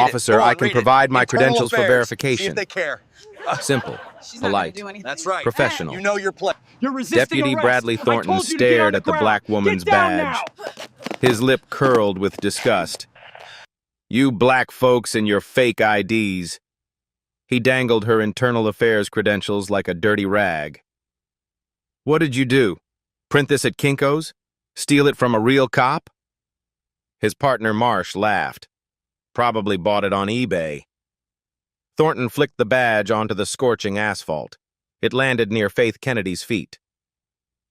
Read it. Officer, Go on, I can read it. provide my Internal credentials for affairs. verification. See if they care. Simple, She's not gonna polite, do anything. That's right. professional. You know your place. You're resisting Deputy arrest. Bradley I Thornton told you to get on stared at the ground. black woman's Get down badge. now. His lip curled with disgust. You black folks and your fake IDs. He dangled her internal affairs credentials like a dirty rag. What did you do? Print this at Kinko's? Steal it from a real cop? His partner Marsh laughed. Probably bought it on eBay. Thornton flicked the badge onto the scorching asphalt. It landed near Faith Kennedy's feet.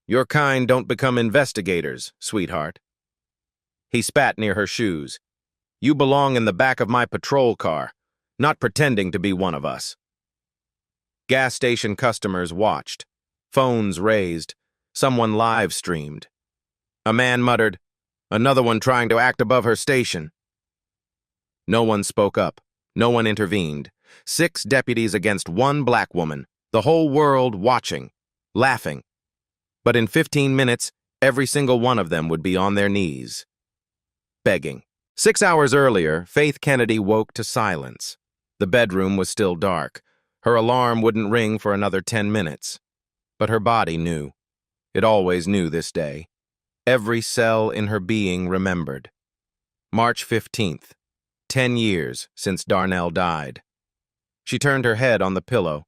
Your kind don't become investigators, sweetheart. He spat near her shoes. You belong in the back of my patrol car, not pretending to be one of us. Gas station customers watched. Phones raised. Someone live-streamed. A man muttered, "Another one trying to act above her station." No one spoke up. No one intervened. 6 deputies against 1 black woman. The whole world watching, laughing. But in 15 minutes, every single one of them would be on their knees, begging. 6 hours earlier, Faith Kennedy woke to silence. The bedroom was still dark. Her alarm wouldn't ring for another 10 minutes. But her body knew. It always knew this day. Every cell in her being remembered. March 15th, 10 years since Darnell died. She turned her head on the pillow.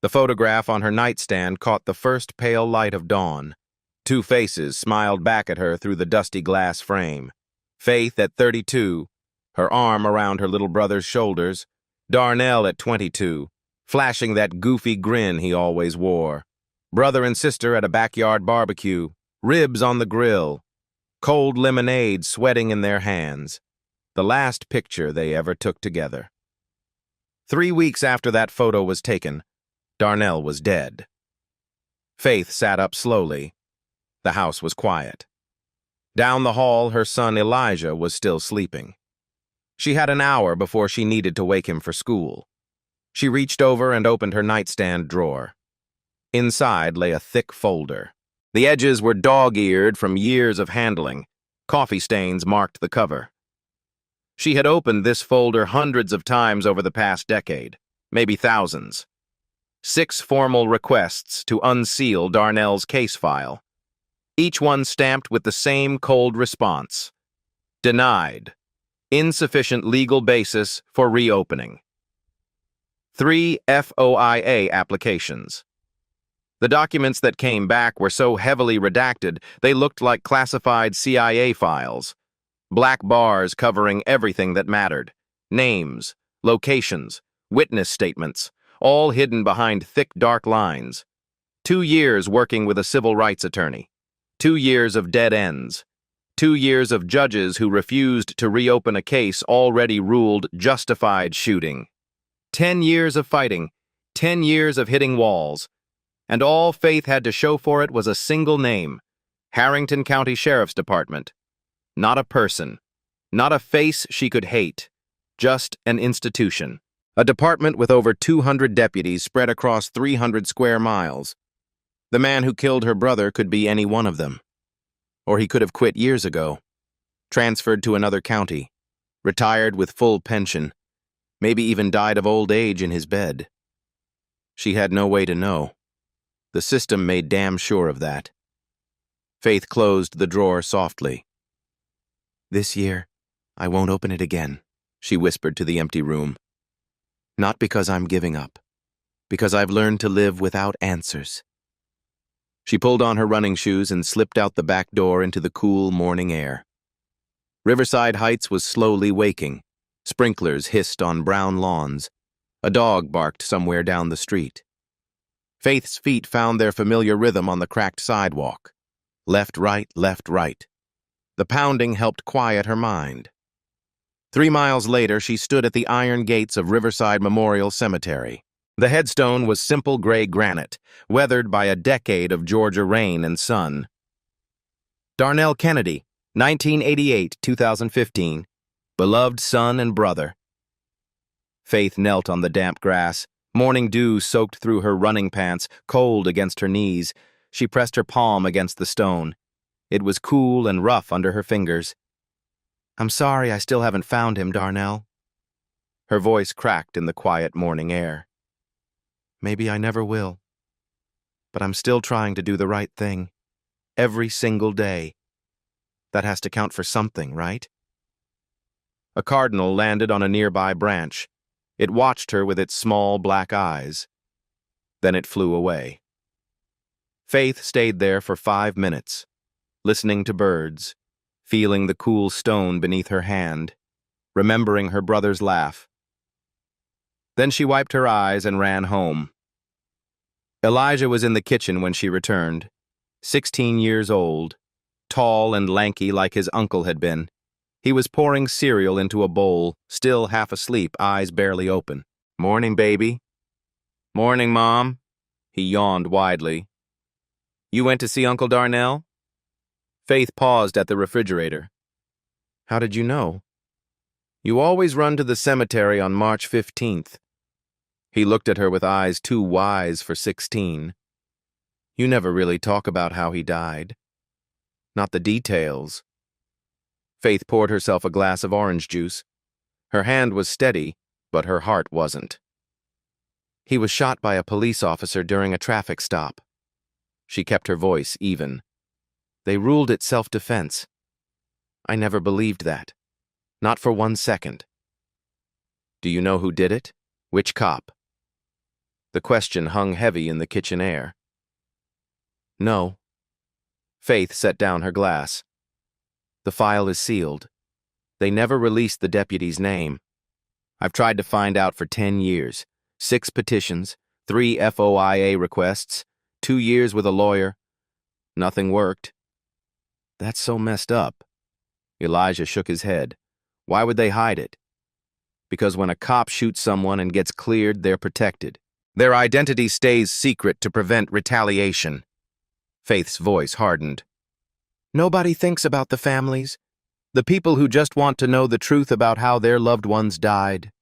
The photograph on her nightstand caught the first pale light of dawn. 2 faces smiled back at her through the dusty glass frame. Faith at 32, her arm around her little brother's shoulders. Darnell at 22, flashing that goofy grin he always wore. Brother and sister at a backyard barbecue, ribs on the grill, cold lemonade sweating in their hands. The last picture they ever took together. 3 weeks after that photo was taken, Darnell was dead. Faith sat up slowly. The house was quiet. Down the hall, her son Elijah was still sleeping. She had an hour before she needed to wake him for school. She reached over and opened her nightstand drawer. Inside lay a thick folder. The edges were dog-eared from years of handling. Coffee stains marked the cover. She had opened this folder hundreds of times over the past decade, maybe thousands. 6 formal requests to unseal Darnell's case file. Each one stamped with the same cold response. Denied. Insufficient legal basis for reopening. 3 FOIA applications. The documents that came back were so heavily redacted they looked like classified CIA files. Black bars covering everything that mattered. Names, locations, witness statements, all hidden behind thick dark lines. 2 years working with a civil rights attorney. 2 years of dead ends. 2 years of judges who refused to reopen a case already ruled justified shooting. 10 years of fighting. 10 years of hitting walls. And all Faith had to show for it was a single name. Harrington County Sheriff's Department. Not a person. Not a face she could hate. Just an institution. A department with over 200 deputies spread across 300 square miles. The man who killed her brother could be any one of them. Or he could have quit years ago. Transferred to another county. Retired with full pension. Maybe even died of old age in his bed. She had no way to know. The system made damn sure of that. Faith closed the drawer softly. "This year, I won't open it again," she whispered to the empty room. "Not because I'm giving up. Because I've learned to live without answers." She pulled on her running shoes and slipped out the back door into the cool morning air. Riverside Heights was slowly waking. Sprinklers hissed on brown lawns. A dog barked somewhere down the street. Faith's feet found their familiar rhythm on the cracked sidewalk. Left, right, left, right. The pounding helped quiet her mind. 3 miles later, she stood at the iron gates of Riverside Memorial Cemetery. The headstone was simple gray granite, weathered by a decade of Georgia rain and sun. Darnell Kennedy, 1988-2015, beloved son and brother. Faith knelt on the damp grass. Morning dew soaked through her running pants, cold against her knees. She pressed her palm against the stone. It was cool and rough under her fingers. "I'm sorry I still haven't found him, Darnell." Her voice cracked in the quiet morning air. Maybe I never will. But I'm still trying to do the right thing. Every single day. That has to count for something, right? A cardinal landed on a nearby branch. It watched her with its small black eyes. Then it flew away. Faith stayed there for 5 minutes, listening to birds, feeling the cool stone beneath her hand, remembering her brother's laugh. Then she wiped her eyes and ran home. Elijah was in the kitchen when she returned, 16 years old, tall and lanky like his uncle had been. He was pouring cereal into a bowl, still half asleep, eyes barely open. "Morning, baby." "Morning, Mom." He yawned widely. "You went to see Uncle Darnell?" Faith paused at the refrigerator. "How did you know?" "You always run to the cemetery on March 15th. He looked at her with eyes too wise for 16. "You never really talk about how he died. Not the details." Faith poured herself a glass of orange juice. Her hand was steady, but her heart wasn't. "He was shot by a police officer during a traffic stop." She kept her voice even. "They ruled it self-defense. I never believed that. Not for 1 second." "Do you know who did it? Which cop?" The question hung heavy in the kitchen air. "No." Faith set down her glass. "The file is sealed. They never released the deputy's name. I've tried to find out for 10 years. 6 petitions, 3 FOIA requests, 2 years with a lawyer. Nothing worked." "That's so messed up." Elijah shook his head. "Why would they hide it?" "Because when a cop shoots someone and gets cleared, they're protected. Their identity stays secret to prevent retaliation." Faith's voice hardened. "Nobody thinks about the families, the people who just want to know the truth about how their loved ones died."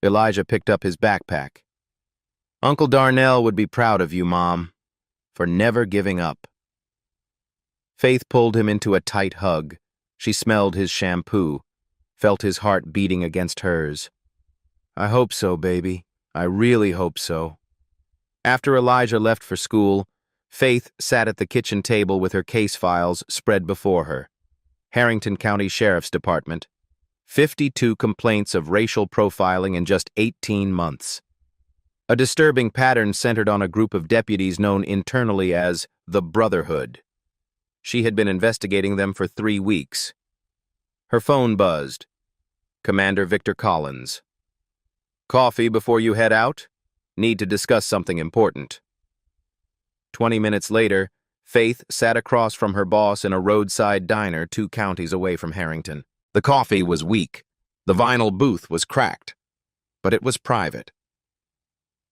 Elijah picked up his backpack. "Uncle Darnell would be proud of you, Mom, for never giving up." Faith pulled him into a tight hug. She smelled his shampoo, felt his heart beating against hers. "I hope so, baby. I really hope so." After Elijah left for school, Faith sat at the kitchen table with her case files spread before her. Harrington County Sheriff's Department. 52 complaints of racial profiling in just 18 months. A disturbing pattern centered on a group of deputies known internally as the Brotherhood. She had been investigating them for 3 weeks. Her phone buzzed. Commander Victor Collins. "Coffee before you head out? Need to discuss something important." 20 minutes later, Faith sat across from her boss in a roadside diner 2 counties away from Harrington. The coffee was weak. The vinyl booth was cracked. But it was private.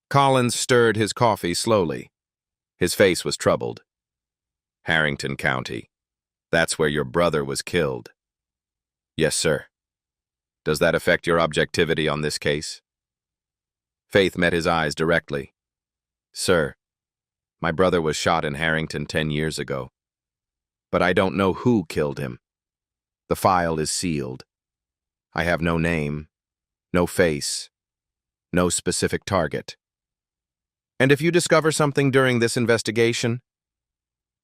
Collins stirred his coffee slowly. His face was troubled. "Harrington County. That's where your brother was killed." "Yes, sir." "Does that affect your objectivity on this case?" Faith met his eyes directly. "Sir, my brother was shot in Harrington 10 years ago. But I don't know who killed him. The file is sealed. I have no name, no face, no specific target. And if you discover something during this investigation,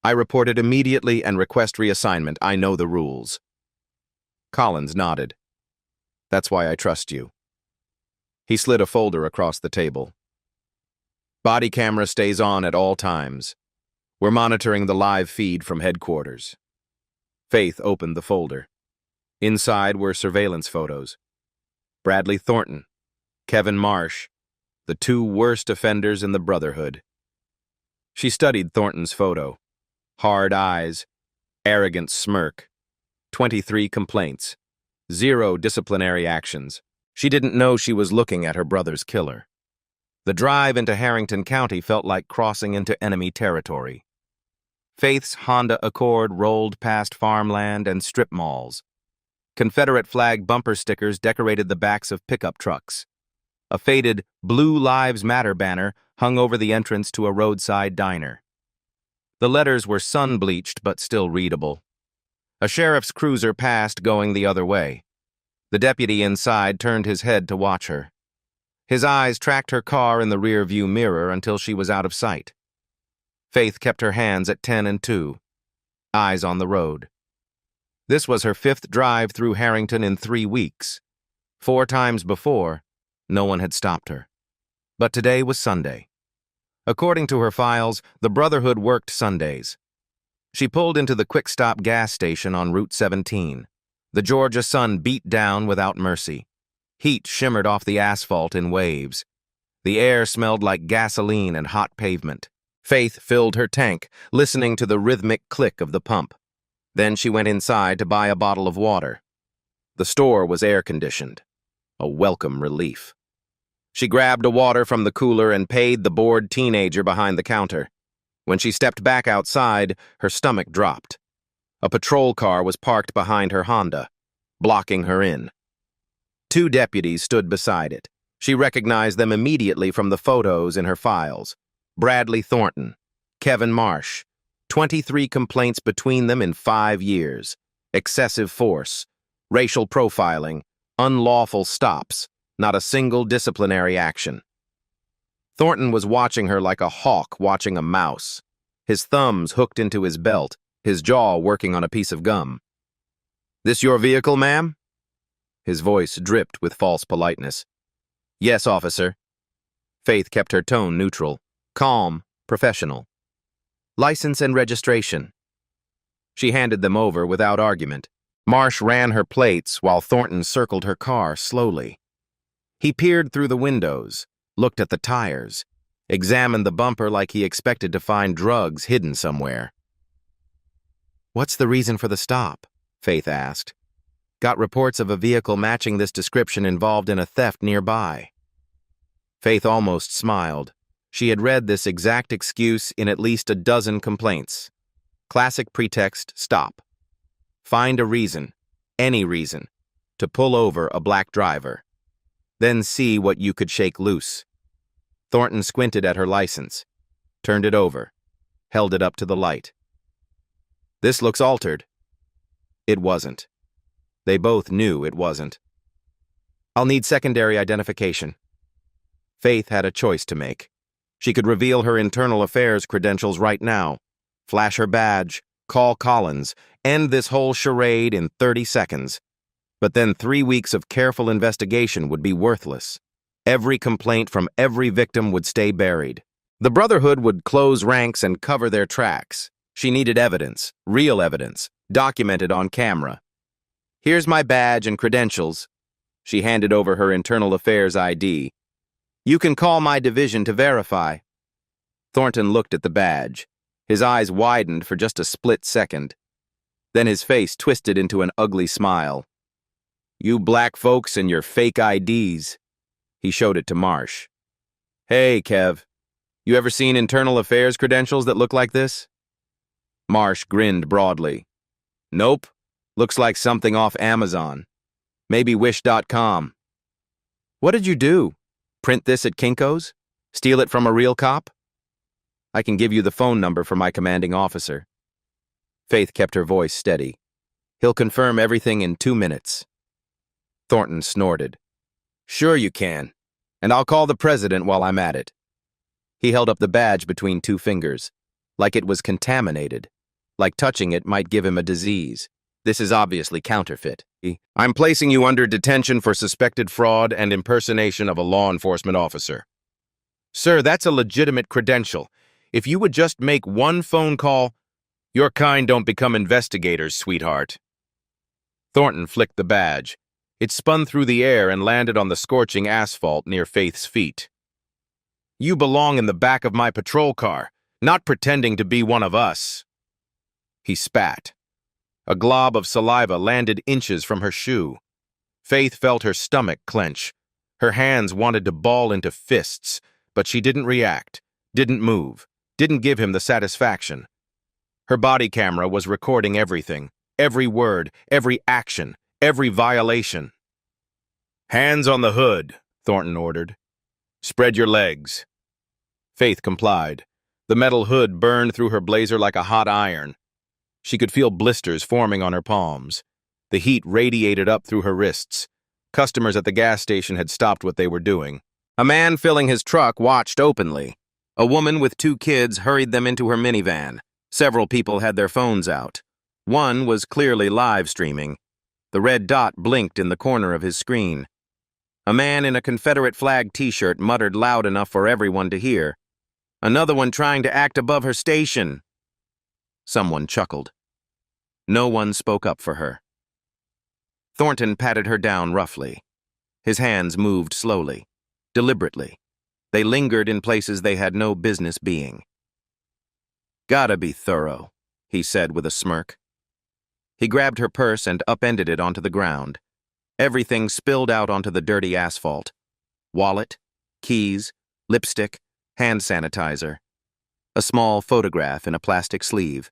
I report it immediately and request reassignment. I know the rules." Collins nodded. "That's why I trust you." He slid a folder across the table. "Body camera stays on at all times. We're monitoring the live feed from headquarters." Faith opened the folder. Inside were surveillance photos. Bradley Thornton, Kevin Marsh, the 2 worst offenders in the Brotherhood. She studied Thornton's photo. Hard eyes, arrogant smirk, 23 complaints, 0 disciplinary actions. She didn't know she was looking at her brother's killer. The drive into Harrington County felt like crossing into enemy territory. Faith's Honda Accord rolled past farmland and strip malls. Confederate flag bumper stickers decorated the backs of pickup trucks. A faded Blue Lives Matter banner hung over the entrance to a roadside diner. The letters were sun-bleached but still readable. A sheriff's cruiser passed going the other way. The deputy inside turned his head to watch her. His eyes tracked her car in the rear-view mirror until she was out of sight. Faith kept her hands at 10 and 2, eyes on the road. This was her 5th drive through Harrington in 3 weeks. 4 times before, no one had stopped her. But today was Sunday. According to her files, the Brotherhood worked Sundays. She pulled into the quick-stop gas station on Route 17. The Georgia sun beat down without mercy. Heat shimmered off the asphalt in waves. The air smelled like gasoline and hot pavement. Faith filled her tank, listening to the rhythmic click of the pump. Then she went inside to buy a bottle of water. The store was air-conditioned. A welcome relief. She grabbed a water from the cooler and paid the bored teenager behind the counter. When she stepped back outside, her stomach dropped. A patrol car was parked behind her Honda, blocking her in. 2 deputies stood beside it. She recognized them immediately from the photos in her files. Bradley Thornton, Kevin Marsh. 23 complaints between them in 5 years. Excessive force, racial profiling, unlawful stops, not a single disciplinary action. Thornton was watching her like a hawk watching a mouse, his thumbs hooked into his belt, his jaw working on a piece of gum. "This your vehicle, ma'am?" His voice dripped with false politeness. "Yes, officer." Faith kept her tone neutral, calm, professional. "License and registration." She handed them over without argument. Marsh ran her plates while Thornton circled her car slowly. He peered through the windows, looked at the tires, examined the bumper like he expected to find drugs hidden somewhere. "What's the reason for the stop?" Faith asked. "Got reports of a vehicle matching this description involved in a theft nearby." Faith almost smiled. She had read this exact excuse in at least a dozen complaints. Classic pretext, stop. Find a reason, any reason, to pull over a black driver. Then see what you could shake loose. Thornton squinted at her license, turned it over, held it up to the light. "This looks altered." It wasn't. They both knew it wasn't. "I'll need secondary identification." Faith had a choice to make. She could reveal her internal affairs credentials right now, flash her badge, call Collins, end this whole charade in 30 seconds. But then 3 weeks of careful investigation would be worthless. Every complaint from every victim would stay buried. The Brotherhood would close ranks and cover their tracks. She needed evidence, real evidence, documented on camera. "Here's my badge and credentials." She handed over her internal affairs ID. "You can call my division to verify." Thornton looked at the badge. His eyes widened for just a split second. Then his face twisted into an ugly smile. "You black folks and your fake IDs." He showed it to Marsh. "Hey, Kev, you ever seen internal affairs credentials that look like this?" Marsh grinned broadly. "Nope. Looks like something off Amazon. Maybe Wish.com. "What did you do? Print this at Kinko's? Steal it from a real cop?" "I can give you the phone number for my commanding officer." Faith kept her voice steady. "He'll confirm everything in 2 minutes." Thornton snorted. "Sure you can, and I'll call the president while I'm at it." He held up the badge between 2 fingers, like it was contaminated, like touching it might give him a disease. "This is obviously counterfeit. I'm placing you under detention for suspected fraud and impersonation of a law enforcement officer." "Sir, that's a legitimate credential. If you would just make 1 phone call—" "Your kind don't become investigators, sweetheart." Thornton flicked the badge. It spun through the air and landed on the scorching asphalt near Faith's feet. "You belong in the back of my patrol car, not pretending to be one of us." He spat. A glob of saliva landed inches from her shoe. Faith felt her stomach clench. Her hands wanted to ball into fists, but she didn't react, didn't move, didn't give him the satisfaction. Her body camera was recording everything, every word, every action, every violation. "Hands on the hood," Thornton ordered. "Spread your legs." Faith complied. The metal hood burned through her blazer like a hot iron. She could feel blisters forming on her palms. The heat radiated up through her wrists. Customers at the gas station had stopped what they were doing. A man filling his truck watched openly. A woman with 2 kids hurried them into her minivan. Several people had their phones out. One was clearly live streaming. The red dot blinked in the corner of his screen. A man in a Confederate flag t-shirt muttered loud enough for everyone to hear. "Another one trying to act above her station." Someone chuckled. No one spoke up for her. Thornton patted her down roughly. His hands moved slowly, deliberately. They lingered in places they had no business being. "Gotta be thorough," he said with a smirk. He grabbed her purse and upended it onto the ground. Everything spilled out onto the dirty asphalt. Wallet, keys, lipstick, hand sanitizer. A small photograph in a plastic sleeve.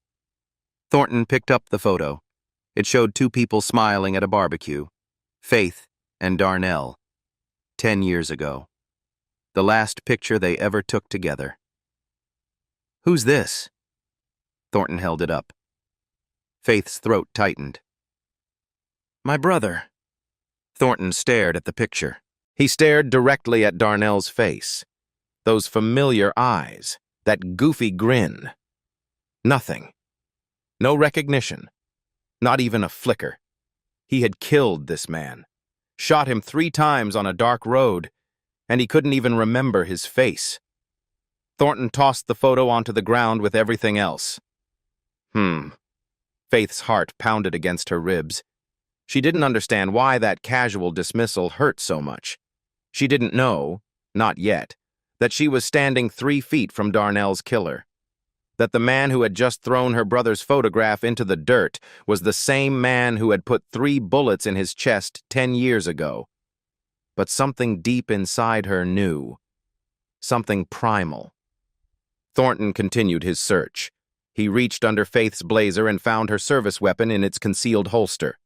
Thornton picked up the photo. It showed 2 people smiling at a barbecue. Faith and Darnell. 10 years ago. The last picture they ever took together. "Who's this?" Thornton held it up. Faith's throat tightened. "My brother." Thornton stared at the picture. He stared directly at Darnell's face. Those familiar eyes, that goofy grin. Nothing. No recognition. Not even a flicker. He had killed this man. Shot him 3 times on a dark road, and he couldn't even remember his face. Thornton tossed the photo onto the ground with everything else. Faith's heart pounded against her ribs. She didn't understand why that casual dismissal hurt so much. She didn't know, not yet, that she was standing 3 feet from Darnell's killer. That the man who had just thrown her brother's photograph into the dirt was the same man who had put 3 bullets in his chest 10 years ago. But something deep inside her knew. Something primal. Thornton continued his search. He reached under Faith's blazer and found her service weapon in its concealed holster.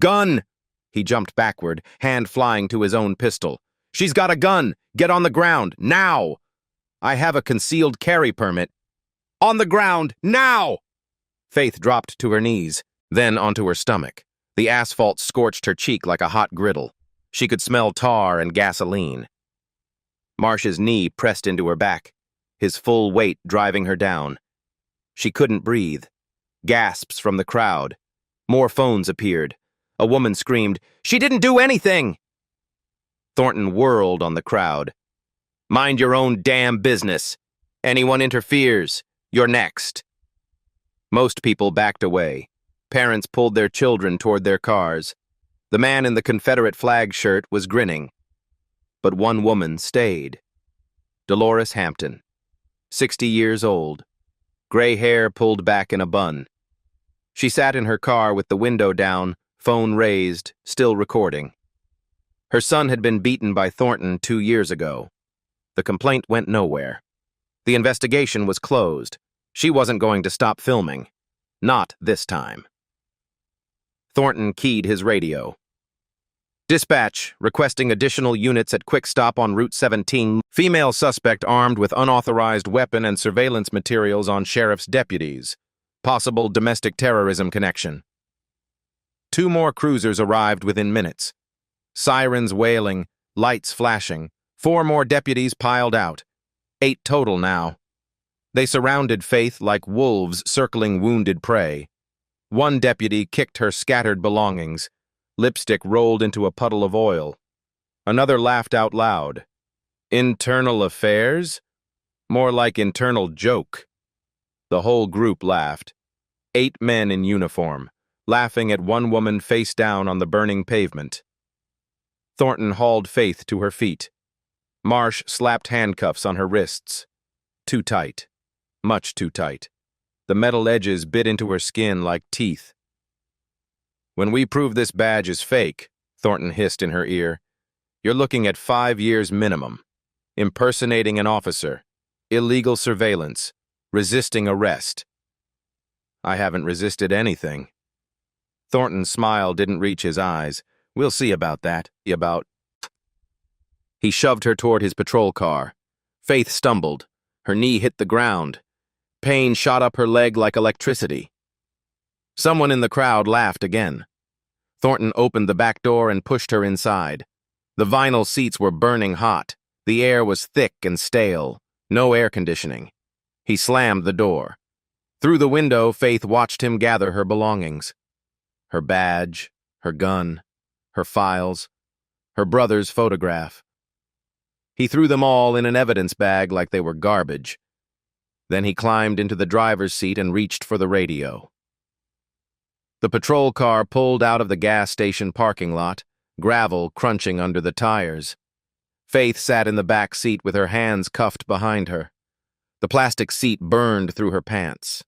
"Gun!" He jumped backward, hand flying to his own pistol. "She's got a gun! Get on the ground, now! I have a concealed carry permit. On the ground, now!" Faith dropped to her knees, then onto her stomach. The asphalt scorched her cheek like a hot griddle. She could smell tar and gasoline. Marsh's knee pressed into her back, his full weight driving her down. She couldn't breathe. Gasps from the crowd. More phones appeared. A woman screamed, "She didn't do anything!" Thornton whirled on the crowd. "Mind your own damn business. Anyone interferes, you're next." Most people backed away. Parents pulled their children toward their cars. The man in the Confederate flag shirt was grinning. But one woman stayed. Dolores Hampton, 60 years old. Gray hair pulled back in a bun. She sat in her car with the window down, phone raised, still recording. Her son had been beaten by Thornton 2 years ago. The complaint went nowhere. The investigation was closed. She wasn't going to stop filming. Not this time. Thornton keyed his radio. "Dispatch, requesting additional units at Quick Stop on Route 17. Female suspect armed with unauthorized weapon and surveillance materials on sheriff's deputies. Possible domestic terrorism connection." 2 more cruisers arrived within minutes. Sirens wailing, lights flashing. 4 more deputies piled out. 8 total now. They surrounded Faith like wolves circling wounded prey. One deputy kicked her scattered belongings. Lipstick rolled into a puddle of oil. Another laughed out loud. "Internal affairs? More like internal joke." The whole group laughed. 8 men in uniform, laughing at one woman face down on the burning pavement. Thornton hauled Faith to her feet. Marsh slapped handcuffs on her wrists. Too tight. Much too tight. The metal edges bit into her skin like teeth. "When we prove this badge is fake," Thornton hissed in her ear, "you're looking at 5 years minimum. Impersonating an officer. Illegal surveillance. Resisting arrest." "I haven't resisted anything." Thornton's smile didn't reach his eyes. "We'll see about that. He shoved her toward his patrol car. Faith stumbled. Her knee hit the ground. Pain shot up her leg like electricity. Someone in the crowd laughed again. Thornton opened the back door and pushed her inside. The vinyl seats were burning hot. The air was thick and stale. No air conditioning. He slammed the door. Through the window, Faith watched him gather her belongings. Her badge, her gun, her files, her brother's photograph. He threw them all in an evidence bag like they were garbage. Then he climbed into the driver's seat and reached for the radio. The patrol car pulled out of the gas station parking lot, gravel crunching under the tires. Faith sat in the back seat with her hands cuffed behind her. The plastic seat burned through her pants.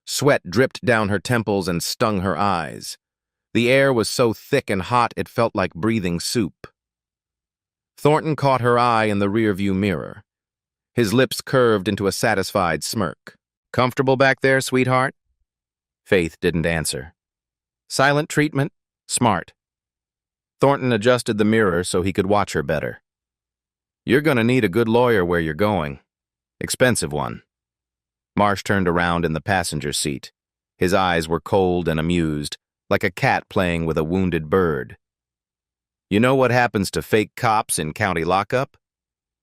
Sweat dripped down her temples and stung her eyes. The air was so thick and hot it felt like breathing soup. Thornton caught her eye in the rearview mirror. His lips curved into a satisfied smirk. "Comfortable back there, sweetheart?" Faith didn't answer. "Silent treatment? Smart." Thornton adjusted the mirror so he could watch her better. "You're gonna need a good lawyer where you're going. Expensive one." Marsh turned around in the passenger seat. His eyes were cold and amused, like a cat playing with a wounded bird. "You know what happens to fake cops in county lockup?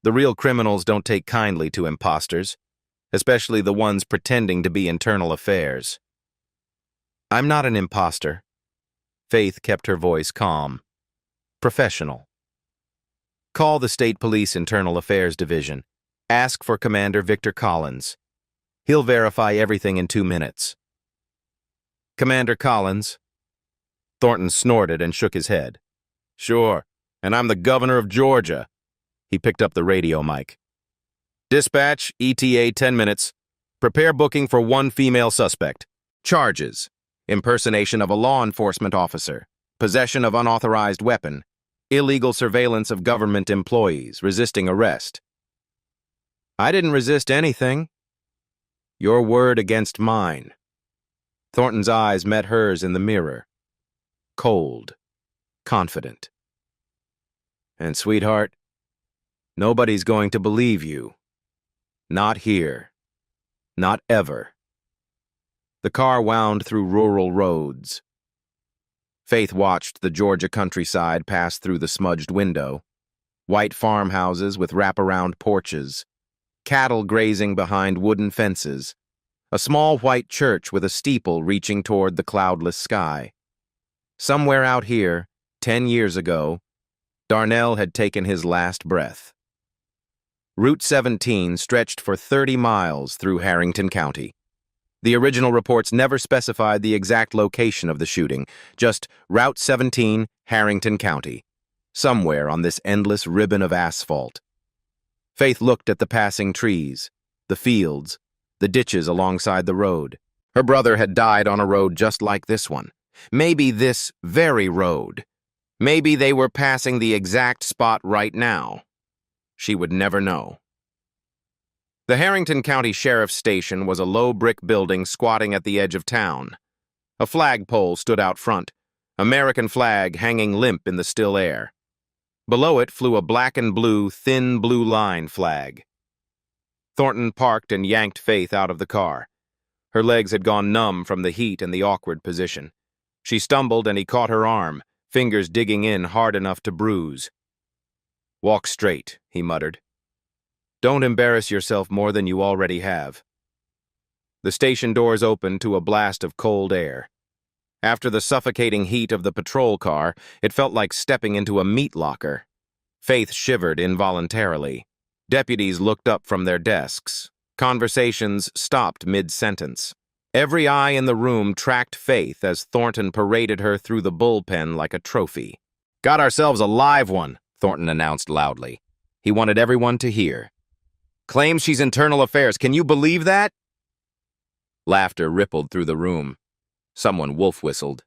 The real criminals don't take kindly to imposters, especially the ones pretending to be internal affairs." "I'm not an imposter." Faith kept her voice calm. "Professional. Call the State Police Internal Affairs Division. Ask for Commander Victor Collins. He'll verify everything in 2 minutes." "Commander Collins?" Thornton snorted and shook his head. "Sure, and I'm the governor of Georgia." He picked up the radio mic. "Dispatch, ETA 10 minutes. Prepare booking for 1 female suspect. Charges: impersonation of a law enforcement officer, possession of unauthorized weapon, illegal surveillance of government employees, resisting arrest." "I didn't resist anything." "Your word against mine." Thornton's eyes met hers in the mirror. Cold, confident. "And sweetheart, nobody's going to believe you. Not here. Not ever." The car wound through rural roads. Faith watched the Georgia countryside pass through the smudged window. White farmhouses with wraparound porches, cattle grazing behind wooden fences, a small white church with a steeple reaching toward the cloudless sky. Somewhere out here, 10 years ago, Darnell had taken his last breath. Route 17 stretched for 30 miles through Harrington County. The original reports never specified the exact location of the shooting, just Route 17, Harrington County, somewhere on this endless ribbon of asphalt. Faith looked at the passing trees, the fields, the ditches alongside the road. Her brother had died on a road just like this one. Maybe this very road. Maybe they were passing the exact spot right now. She would never know. The Harrington County Sheriff's Station was a low brick building squatting at the edge of town. A flagpole stood out front, American flag hanging limp in the still air. Below it flew a black and blue, thin blue line flag. Thornton parked and yanked Faith out of the car. Her legs had gone numb from the heat and the awkward position. She stumbled and he caught her arm, fingers digging in hard enough to bruise. "Walk straight," he muttered. "Don't embarrass yourself more than you already have." The station doors opened to a blast of cold air. After the suffocating heat of the patrol car, it felt like stepping into a meat locker. Faith shivered involuntarily. Deputies looked up from their desks. Conversations stopped mid-sentence. Every eye in the room tracked Faith as Thornton paraded her through the bullpen like a trophy. "Got ourselves a live one," Thornton announced loudly. He wanted everyone to hear. "Claims she's internal affairs. Can you believe that?" Laughter rippled through the room. Someone wolf-whistled.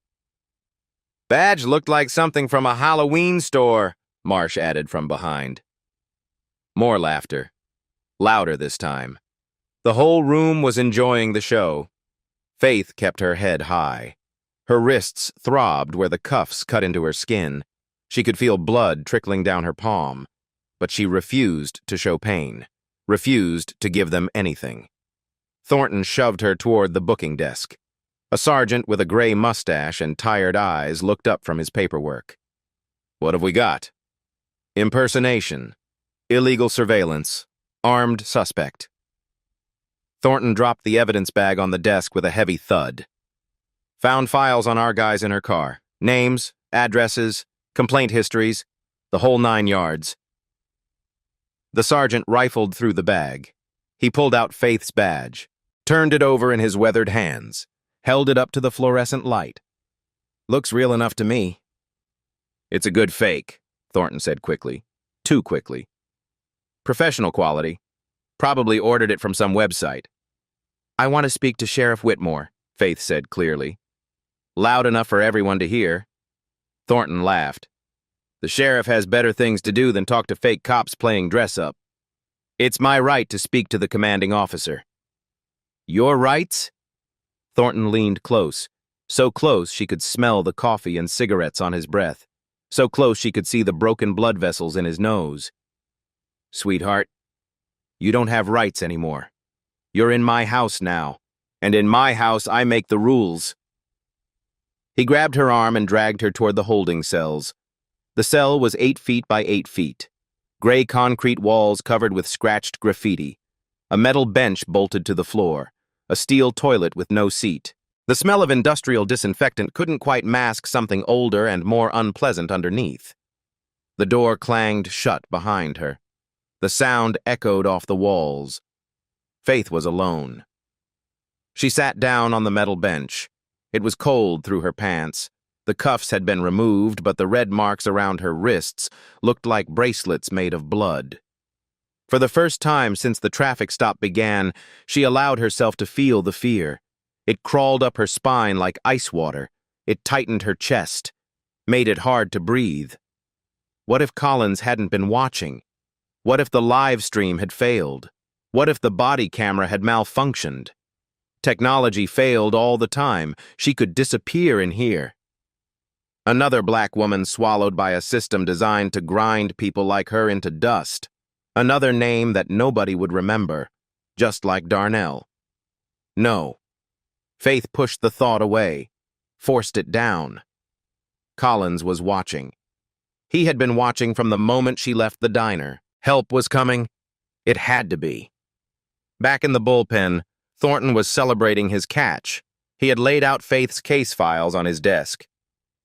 "Badge looked like something from a Halloween store," Marsh added from behind. More laughter. Louder this time. The whole room was enjoying the show. Faith kept her head high. Her wrists throbbed where the cuffs cut into her skin. She could feel blood trickling down her palm, but she refused to show pain, refused to give them anything. Thornton shoved her toward the booking desk. A sergeant with a gray mustache and tired eyes looked up from his paperwork. What have we got? Impersonation, illegal surveillance, armed suspect. Thornton dropped the evidence bag on the desk with a heavy thud. Found files on our guys in her car. Names, addresses, complaint histories, the whole 9 yards. The sergeant rifled through the bag. He pulled out Faith's badge, turned it over in his weathered hands, held it up to the fluorescent light. Looks real enough to me. It's a good fake, Thornton said quickly. Too quickly. Professional quality. Probably ordered it from some website. I want to speak to Sheriff Whitmore, Faith said clearly. Loud enough for everyone to hear. Thornton laughed. The sheriff has better things to do than talk to fake cops playing dress-up. It's my right to speak to the commanding officer. Your rights? Thornton leaned close, so close she could smell the coffee and cigarettes on his breath, so close she could see the broken blood vessels in his nose. Sweetheart, you don't have rights anymore. You're in my house now, and in my house I make the rules. He grabbed her arm and dragged her toward the holding cells. The cell was 8 feet by 8 feet. Gray concrete walls covered with scratched graffiti. A metal bench bolted to the floor. A steel toilet with no seat. The smell of industrial disinfectant couldn't quite mask something older and more unpleasant underneath. The door clanged shut behind her. The sound echoed off the walls. Faith was alone. She sat down on the metal bench. It was cold through her pants. The cuffs had been removed, but the red marks around her wrists looked like bracelets made of blood. For the first time since the traffic stop began, she allowed herself to feel the fear. It crawled up her spine like ice water. It tightened her chest, made it hard to breathe. What if Collins hadn't been watching? What if the live stream had failed? What if the body camera had malfunctioned? Technology failed all the time. She could disappear in here. Another black woman swallowed by a system designed to grind people like her into dust. Another name that nobody would remember, just like Darnell. No. Faith pushed the thought away, forced it down. Collins was watching. He had been watching from the moment she left the diner. Help was coming. It had to be. Back in the bullpen, Thornton was celebrating his catch. He had laid out Faith's case files on his desk.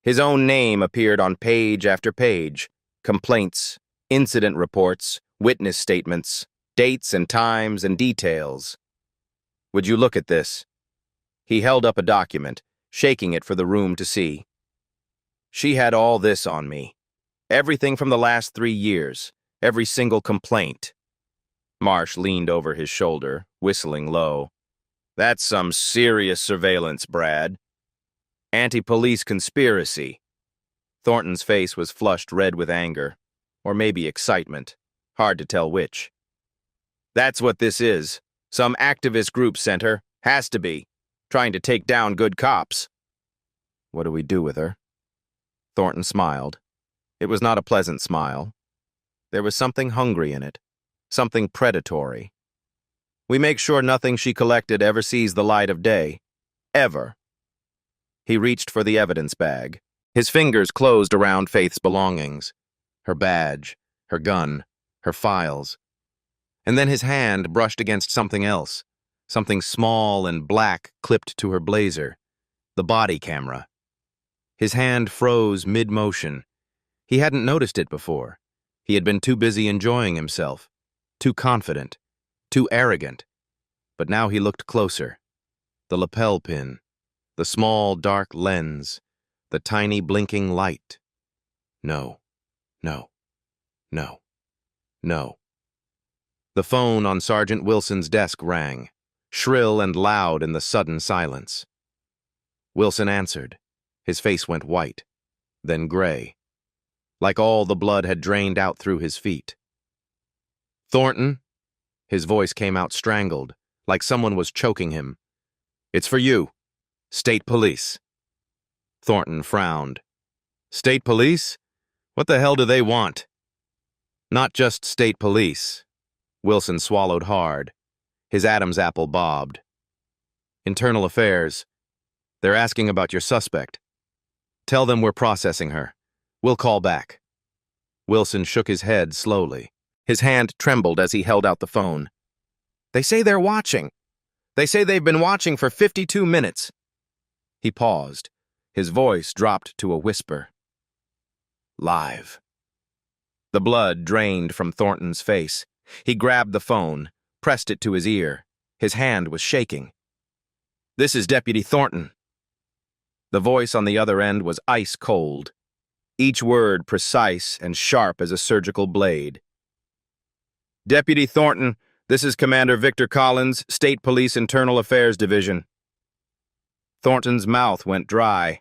His own name appeared on page after page. Complaints, incident reports, witness statements, dates and times and details. Would you look at this? He held up a document, shaking it for the room to see. She had all this on me. Everything from the last 3 years. Every single complaint. Marsh leaned over his shoulder, whistling low. That's some serious surveillance, Brad. Anti-police conspiracy. Thornton's face was flushed red with anger, or maybe excitement. Hard to tell which. That's what this is. Some activist group sent her. Has to be. Trying to take down good cops. What do we do with her? Thornton smiled. It was not a pleasant smile. There was something hungry in it. Something predatory. We make sure nothing she collected ever sees the light of day. Ever. He reached for the evidence bag. His fingers closed around Faith's belongings. Her badge, her gun, her files. And then his hand brushed against something else. Something small and black clipped to her blazer. The body camera. His hand froze mid-motion. He hadn't noticed it before. He had been too busy enjoying himself. Too confident. Too arrogant. But now he looked closer. The lapel pin. The small, dark lens. The tiny, blinking light. No. No. No. No. The phone on Sergeant Wilson's desk rang, shrill and loud in the sudden silence. Wilson answered. His face went white, then gray, like all the blood had drained out through his feet. Thornton? His voice came out strangled, like someone was choking him. It's for you. State Police. Thornton frowned. State Police? What the hell do they want? Not just State Police. Wilson swallowed hard. His Adam's apple bobbed. Internal Affairs. They're asking about your suspect. Tell them we're processing her. We'll call back. Wilson shook his head slowly. His hand trembled as he held out the phone. They say they're watching. They say they've been watching for 52 minutes. He paused. His voice dropped to a whisper. Live. The blood drained from Thornton's face. He grabbed the phone, pressed it to his ear. His hand was shaking. This is Deputy Thornton. The voice on the other end was ice cold, each word precise and sharp as a surgical blade. Deputy Thornton, this is Commander Victor Collins, State Police Internal Affairs Division. Thornton's mouth went dry.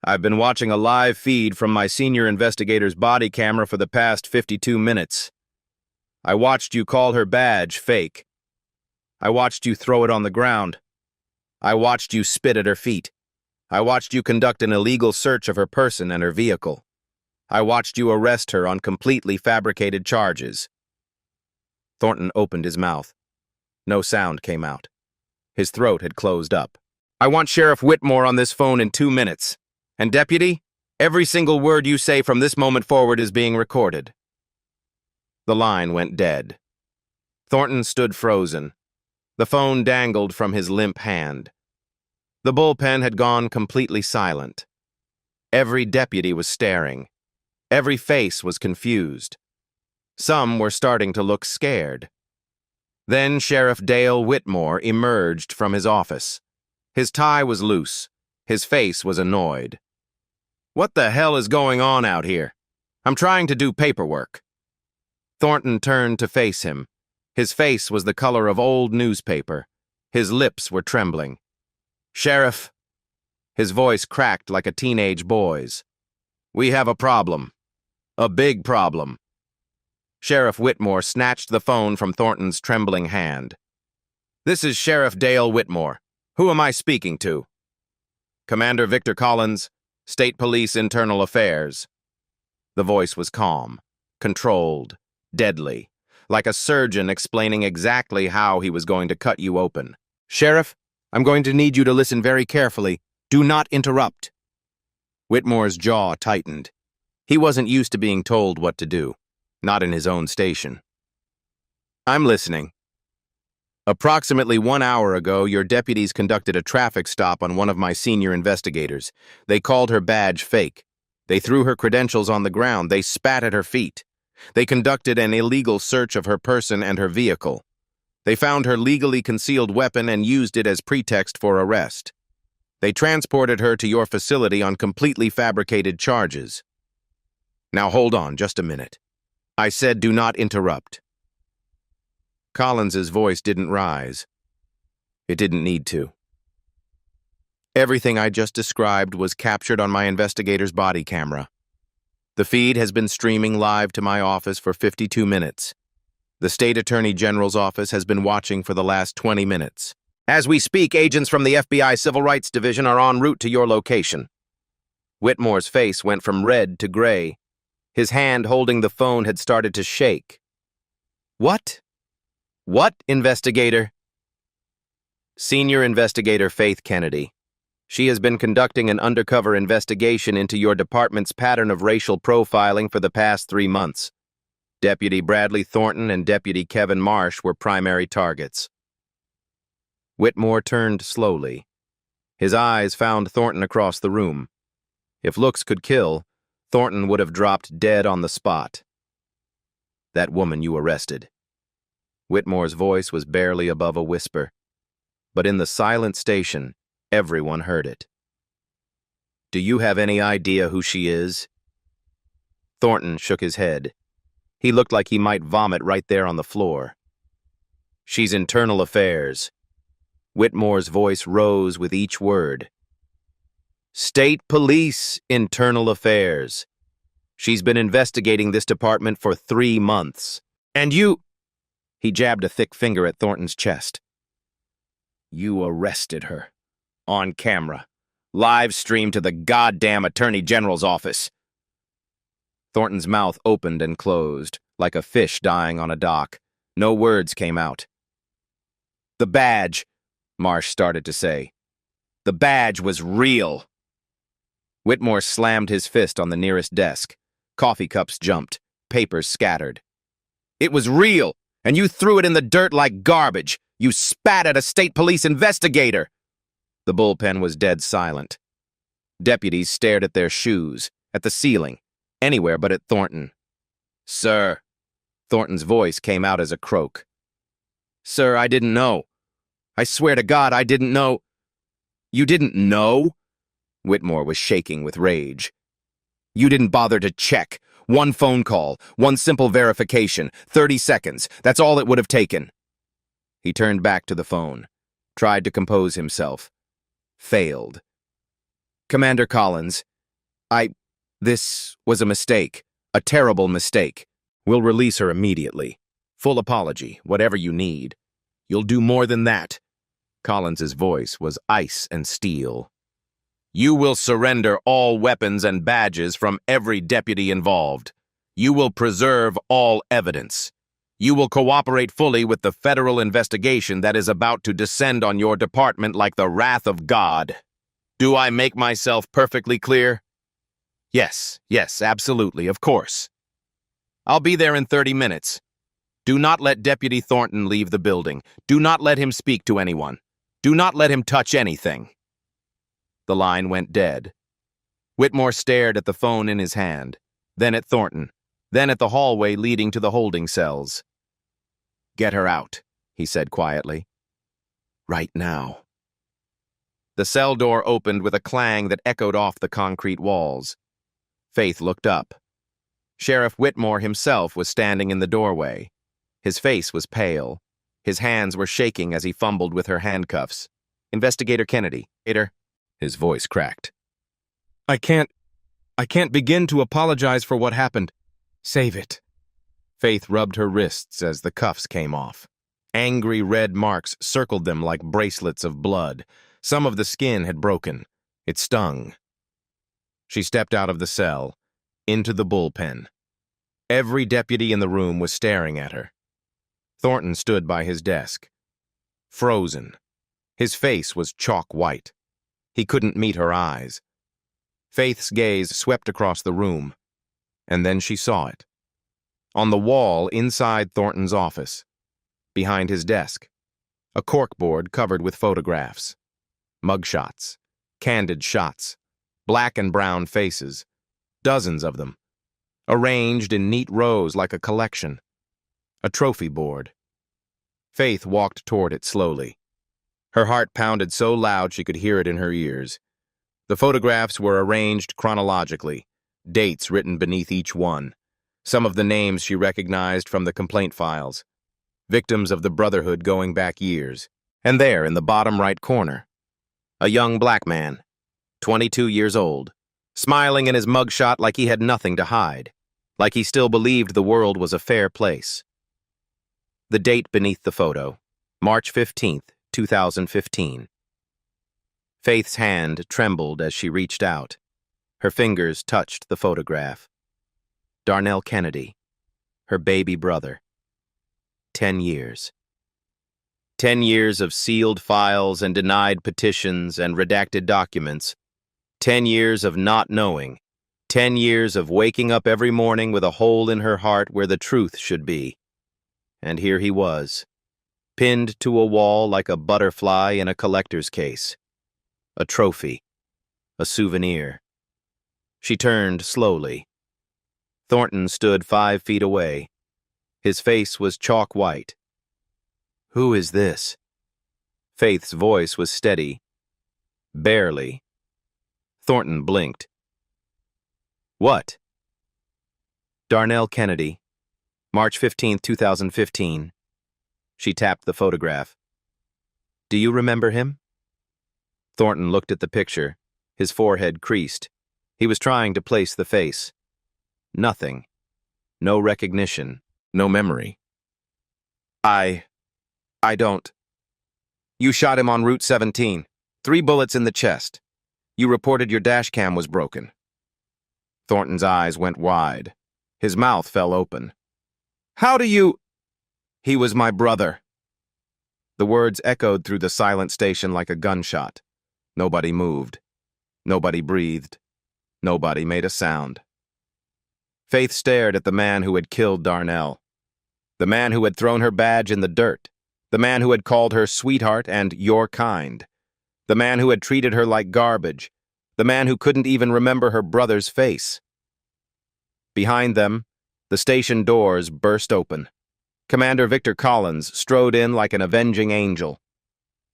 I've been watching a live feed from my senior investigator's body camera for the past 52 minutes. I watched you call her badge fake. I watched you throw it on the ground. I watched you spit at her feet. I watched you conduct an illegal search of her person and her vehicle. I watched you arrest her on completely fabricated charges. Thornton opened his mouth. No sound came out. His throat had closed up. I want Sheriff Whitmore on this phone in 2 minutes. And Deputy, every single word you say from this moment forward is being recorded. The line went dead. Thornton stood frozen. The phone dangled from his limp hand. The bullpen had gone completely silent. Every deputy was staring. Every face was confused. Some were starting to look scared. Then Sheriff Dale Whitmore emerged from his office. His tie was loose. His face was annoyed. What the hell is going on out here? I'm trying to do paperwork. Thornton turned to face him. His face was the color of old newspaper. His lips were trembling. Sheriff, his voice cracked like a teenage boy's. We have a problem. A big problem. Sheriff Whitmore snatched the phone from Thornton's trembling hand. This is Sheriff Dale Whitmore. Who am I speaking to? Commander Victor Collins, State Police Internal Affairs. The voice was calm, controlled, deadly, like a surgeon explaining exactly how he was going to cut you open. Sheriff, I'm going to need you to listen very carefully. Do not interrupt. Whitmore's jaw tightened. He wasn't used to being told what to do, not in his own station. I'm listening. Approximately 1 hour ago, your deputies conducted a traffic stop on one of my senior investigators. They called her badge fake. They threw her credentials on the ground. They spat at her feet. They conducted an illegal search of her person and her vehicle. They found her legally concealed weapon and used it as pretext for arrest. They transported her to your facility on completely fabricated charges. Now hold on just a minute. I said do not interrupt. Collins's voice didn't rise. It didn't need to. Everything I just described was captured on my investigator's body camera. The feed has been streaming live to my office for 52 minutes. The State Attorney General's office has been watching for the last 20 minutes. As we speak, agents from the FBI Civil Rights Division are en route to your location. Whitmore's face went from red to gray. His hand holding the phone had started to shake. What? What, investigator? Senior Investigator Faith Kennedy. She has been conducting an undercover investigation into your department's pattern of racial profiling for the past 3 months. Deputy Bradley Thornton and Deputy Kevin Marsh were primary targets. Whitmore turned slowly. His eyes found Thornton across the room. If looks could kill, Thornton would have dropped dead on the spot. That woman you arrested. Whitmore's voice was barely above a whisper, but in the silent station, everyone heard it. Do you have any idea who she is? Thornton shook his head. He looked like he might vomit right there on the floor. She's Internal Affairs. Whitmore's voice rose with each word. State Police Internal Affairs. She's been investigating this department for 3 months. And you... He jabbed a thick finger at Thornton's chest. You arrested her. On camera. Live streamed to the goddamn Attorney General's office. Thornton's mouth opened and closed, like a fish dying on a dock. No words came out. The badge, Marsh started to say. The badge was real. Whitmore slammed his fist on the nearest desk. Coffee cups jumped, papers scattered. It was real, and you threw it in the dirt like garbage. You spat at a state police investigator. The bullpen was dead silent. Deputies stared at their shoes, at the ceiling, anywhere but at Thornton. "Sir." Thornton's voice came out as a croak. "Sir, I didn't know. I swear to God, I didn't know." "You didn't know?" Whitmore was shaking with rage. "You didn't bother to check. One phone call, one simple verification, 30 seconds. That's all it would have taken." He turned back to the phone, tried to compose himself. Failed. "Commander Collins, this was a mistake. A terrible mistake. We'll release her immediately. Full apology, whatever you need. You'll do more than that." Collins's voice was ice and steel. "You will surrender all weapons and badges from every deputy involved. You will preserve all evidence. You will cooperate fully with the federal investigation that is about to descend on your department like the wrath of God. Do I make myself perfectly clear?" Yes, absolutely, of course. "I'll be there in 30 minutes. Do not let Deputy Thornton leave the building. Do not let him speak to anyone. Do not let him touch anything." The line went dead. Whitmore stared at the phone in his hand, then at Thornton, then at the hallway leading to the holding cells. "Get her out," he said quietly. "Right now." The cell door opened with a clang that echoed off the concrete walls. Faith looked up. Sheriff Whitmore himself was standing in the doorway. His face was pale. His hands were shaking as he fumbled with her handcuffs. "Investigator Kennedy, His voice cracked. I can't begin to apologize for what happened. Save it." Faith rubbed her wrists as the cuffs came off. Angry red marks circled them like bracelets of blood. Some of the skin had broken. It stung. She stepped out of the cell, into the bullpen. Every deputy in the room was staring at her. Thornton stood by his desk, frozen. His face was chalk white. He couldn't meet her eyes. Faith's gaze swept across the room, and then she saw it. On the wall inside Thornton's office, behind his desk, a corkboard covered with photographs. Mugshots, candid shots, black and brown faces, dozens of them, arranged in neat rows like a collection. A trophy board. Faith walked toward it slowly. Her heart pounded so loud she could hear it in her ears. The photographs were arranged chronologically, dates written beneath each one. Some of the names she recognized from the complaint files. Victims of the Brotherhood going back years. And there, in the bottom right corner, a young black man, 22 years old, smiling in his mugshot like he had nothing to hide, like he still believed the world was a fair place. The date beneath the photo, March 15th, 2015. Faith's hand trembled as she reached out. Her fingers touched the photograph. Darnell Kennedy, her baby brother. 10 years. 10 years of sealed files and denied petitions and redacted documents. 10 years of not knowing. 10 years of waking up every morning with a hole in her heart where the truth should be. And here he was, pinned to a wall like a butterfly in a collector's case. A trophy. A souvenir. She turned slowly. Thornton stood 5 feet away. His face was chalk white. "Who is this?" Faith's voice was steady. "Barely." Thornton blinked. "What?" "Darnell Kennedy. March 15th, 2015. She tapped the photograph. "Do you remember him?" Thornton looked at the picture, his forehead creased. He was trying to place the face. Nothing. No recognition. No memory. I don't. You shot him on Route 17. 3 bullets in the chest. You reported your dash cam was broken." Thornton's eyes went wide. His mouth fell open. "How do you—" "He was my brother." The words echoed through the silent station like a gunshot. Nobody moved. Nobody breathed. Nobody made a sound. Faith stared at the man who had killed Darnell. The man who had thrown her badge in the dirt. The man who had called her sweetheart and your kind. The man who had treated her like garbage. The man who couldn't even remember her brother's face. Behind them, the station doors burst open. Commander Victor Collins strode in like an avenging angel.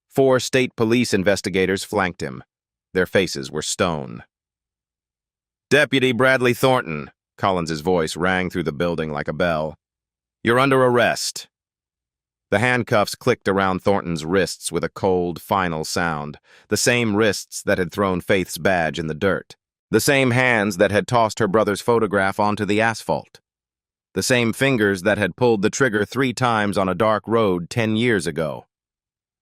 4 state police investigators flanked him. Their faces were stone. "Deputy Bradley Thornton," Collins's voice rang through the building like a bell. "You're under arrest." The handcuffs clicked around Thornton's wrists with a cold, final sound, the same wrists that had thrown Faith's badge in the dirt, the same hands that had tossed her brother's photograph onto the asphalt, the same fingers that had pulled the trigger 3 times on a dark road 10 years ago.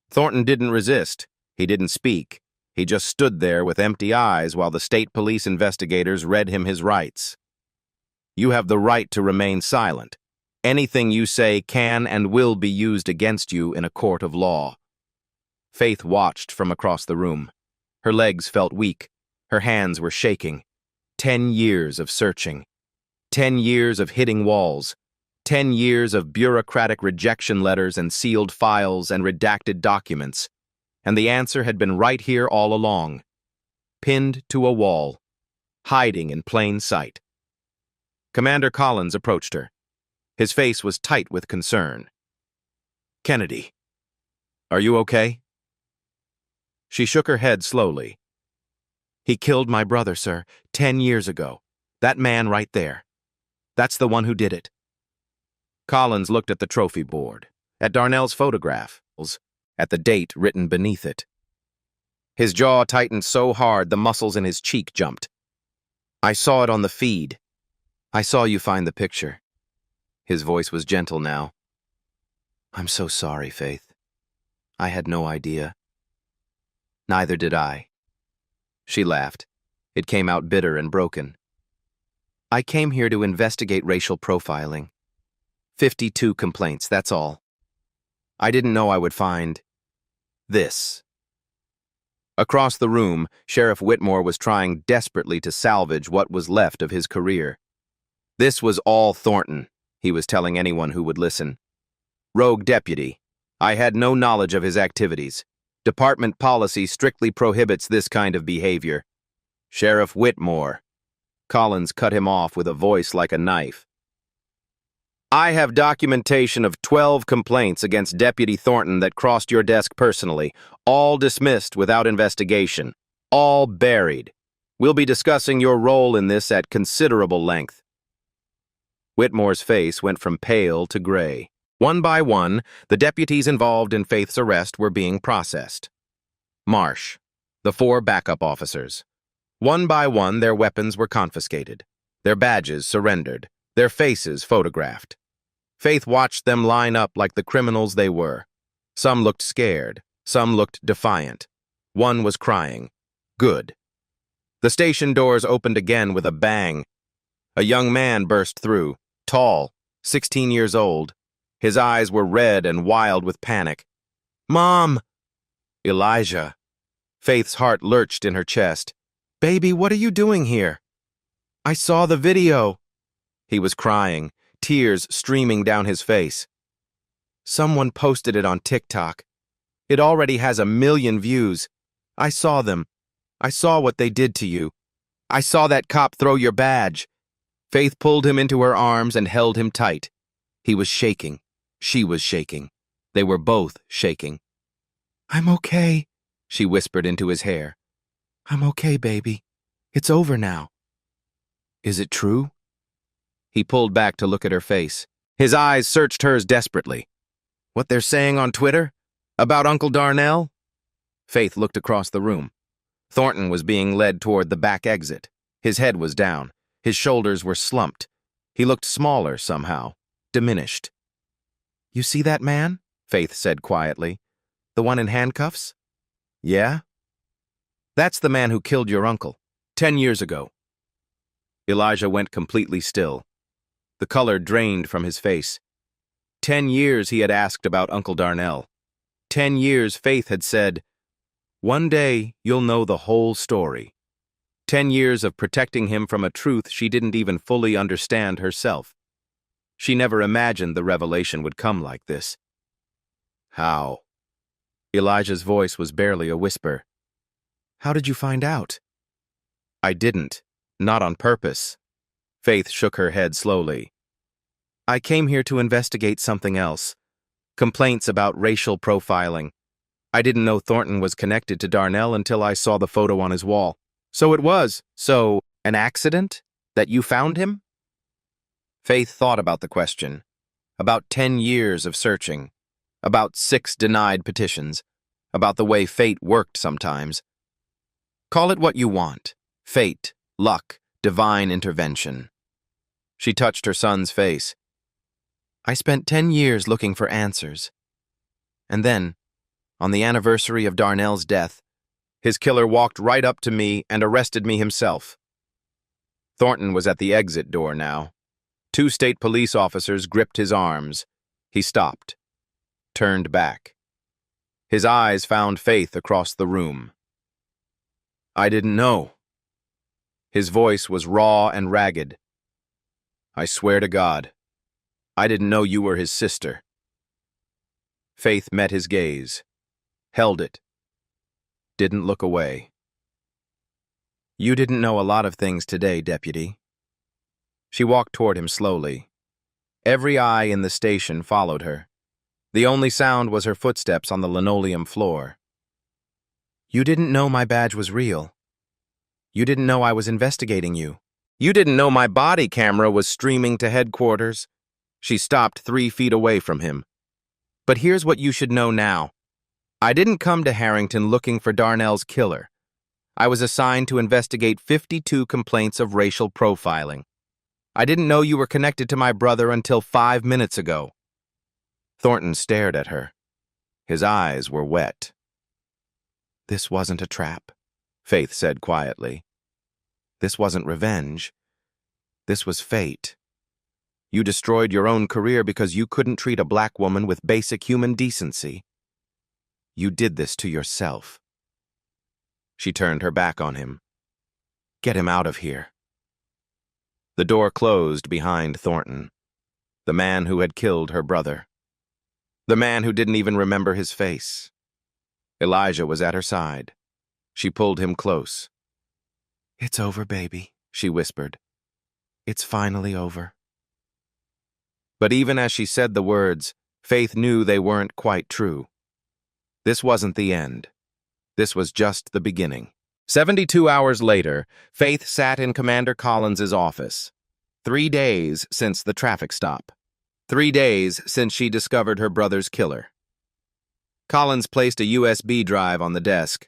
Thornton didn't resist. He didn't speak. He just stood there with empty eyes while the state police investigators read him his rights. "You have the right to remain silent. Anything you say can and will be used against you in a court of law." Faith watched from across the room. Her legs felt weak. Her hands were shaking. 10 years of searching. 10 years of hitting walls. 10 years of bureaucratic rejection letters and sealed files and redacted documents. And the answer had been right here all along. Pinned to a wall. Hiding in plain sight. Commander Collins approached her. His face was tight with concern. "Kennedy, are you okay?" She shook her head slowly. "He killed my brother, sir, 10 years ago. That man right there. That's the one who did it." Collins looked at the trophy board, at Darnell's photograph, at the date written beneath it. His jaw tightened so hard the muscles in his cheek jumped. "I saw it on the feed. I saw you find the picture." His voice was gentle now. "I'm so sorry, Faith. I had no idea." "Neither did I." She laughed. It came out bitter and broken. "I came here to investigate racial profiling. 52 complaints, that's all. I didn't know I would find this." Across the room, Sheriff Whitmore was trying desperately to salvage what was left of his career. This was all Thornton, he was telling anyone who would listen. "Rogue deputy. I had no knowledge of his activities. Department policy strictly prohibits this kind of behavior." "Sheriff Whitmore." Collins cut him off with a voice like a knife. "I have documentation of 12 complaints against Deputy Thornton that crossed your desk personally, all dismissed without investigation, all buried. We'll be discussing your role in this at considerable length." Whitmore's face went from pale to gray. One by one, the deputies involved in Faith's arrest were being processed. Marsh, the 4 backup officers. One by one, their weapons were confiscated, their badges surrendered, their faces photographed. Faith watched them line up like the criminals they were. Some looked scared, some looked defiant. One was crying. Good. The station doors opened again with a bang. A young man burst through, tall, 16 years old. His eyes were red and wild with panic. "Mom!" "Elijah." Faith's heart lurched in her chest. "Baby, what are you doing here?" "I saw the video." He was crying, tears streaming down his face. "Someone posted it on TikTok. It already has 1 million views. I saw them. I saw what they did to you. I saw that cop throw your badge." Faith pulled him into her arms and held him tight. He was shaking. She was shaking. They were both shaking. "I'm okay," she whispered into his hair. "I'm okay, baby. It's over now." "Is it true?" He pulled back to look at her face. His eyes searched hers desperately. "What they're saying on Twitter? About Uncle Darnell?" Faith looked across the room. Thornton was being led toward the back exit. His head was down. His shoulders were slumped. He looked smaller somehow, diminished. "You see that man?" Faith said quietly. "The one in handcuffs?" "Yeah?" "That's the man who killed your uncle, 10 years ago." Elijah went completely still. The color drained from his face. 10 years he had asked about Uncle Darnell. 10 years Faith had said, One day, you'll know the whole story. 10 years of protecting him from a truth she didn't even fully understand herself. She never imagined the revelation would come like this. How? Elijah's voice was barely a whisper. How did you find out? I didn't. Not on purpose. Faith shook her head slowly. I came here to investigate something else. Complaints about racial profiling. I didn't know Thornton was connected to Darnell until I saw the photo on his wall. So it was, an accident? That you found him? Faith thought about the question. About 10 years of searching. About 6 denied petitions. About the way fate worked sometimes. Call it what you want. Fate, luck, divine intervention. She touched her son's face. I spent 10 years looking for answers. And then, on the anniversary of Darnell's death, his killer walked right up to me and arrested me himself. Thornton was at the exit door now. 2 state police officers gripped his arms. He stopped, turned back. His eyes found Faith across the room. I didn't know. His voice was raw and ragged. I swear to God, I didn't know you were his sister. Faith met his gaze, held it, didn't look away. You didn't know a lot of things today, Deputy. She walked toward him slowly. Every eye in the station followed her. The only sound was her footsteps on the linoleum floor. You didn't know my badge was real. You didn't know I was investigating you. You didn't know my body camera was streaming to headquarters. She stopped 3 feet away from him. But here's what you should know now. I didn't come to Harrington looking for Darnell's killer. I was assigned to investigate 52 complaints of racial profiling. I didn't know you were connected to my brother until 5 minutes ago. Thornton stared at her. His eyes were wet. This wasn't a trap, Faith said quietly. This wasn't revenge. This was fate. You destroyed your own career because you couldn't treat a black woman with basic human decency. You did this to yourself. She turned her back on him. Get him out of here. The door closed behind Thornton, the man who had killed her brother. The man who didn't even remember his face. Elijah was at her side. She pulled him close. It's over, baby, she whispered. It's finally over. But even as she said the words, Faith knew they weren't quite true. This wasn't the end. This was just the beginning. 72 hours later, Faith sat in Commander Collins's office. 3 days since the traffic stop. 3 days since she discovered her brother's killer. Collins placed a USB drive on the desk.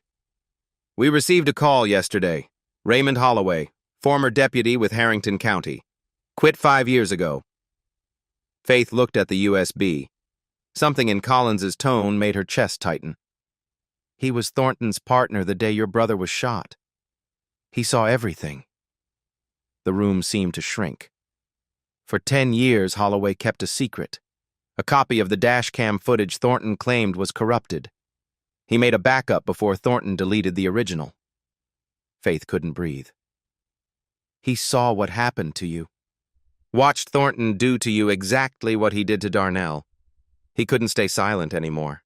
We received a call yesterday. Raymond Holloway, former deputy with Harrington County. Quit 5 years ago. Faith looked at the USB. Something in Collins's tone made her chest tighten. He was Thornton's partner the day your brother was shot. He saw everything. The room seemed to shrink. For 10 years, Holloway kept a secret. A copy of the dashcam footage Thornton claimed was corrupted. He made a backup before Thornton deleted the original. Faith couldn't breathe. He saw what happened to you. Watched Thornton do to you exactly what he did to Darnell. He couldn't stay silent anymore.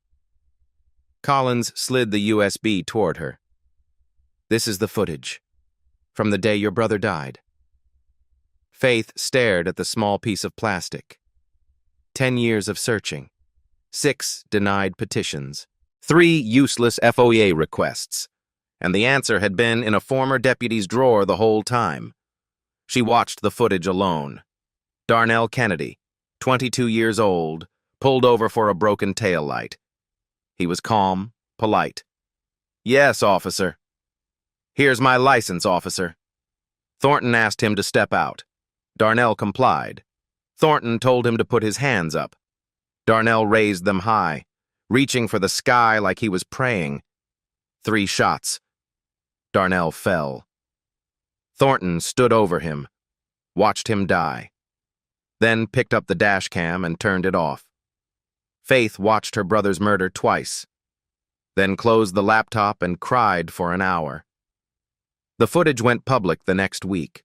Collins slid the USB toward her. This is the footage. From the day your brother died. Faith stared at the small piece of plastic. 10 years of searching. 6 denied petitions. 3 useless FOIA requests. And the answer had been in a former deputy's drawer the whole time. She watched the footage alone. Darnell Kennedy, 22 years old, pulled over for a broken taillight. He was calm, polite. Yes, officer. Here's my license, officer. Thornton asked him to step out. Darnell complied. Thornton told him to put his hands up. Darnell raised them high, reaching for the sky like he was praying. 3 shots. Darnell fell. Thornton stood over him, watched him die. Then picked up the dash cam and turned it off. Faith watched her brother's murder twice. then closed the laptop and cried for an hour. The footage went public the next week.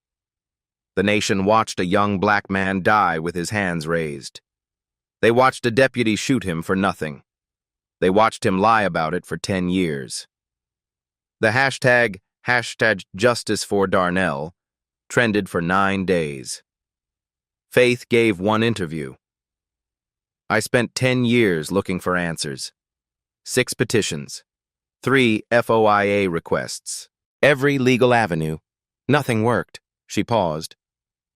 The nation watched a young black man die with his hands raised. They watched a deputy shoot him for nothing. They watched him lie about it for 10 years. The hashtag Justice for Darnell trended for 9 days. Faith gave one interview. I spent 10 years looking for answers. 6 petitions. 3 FOIA requests. Every legal avenue. Nothing worked. She paused.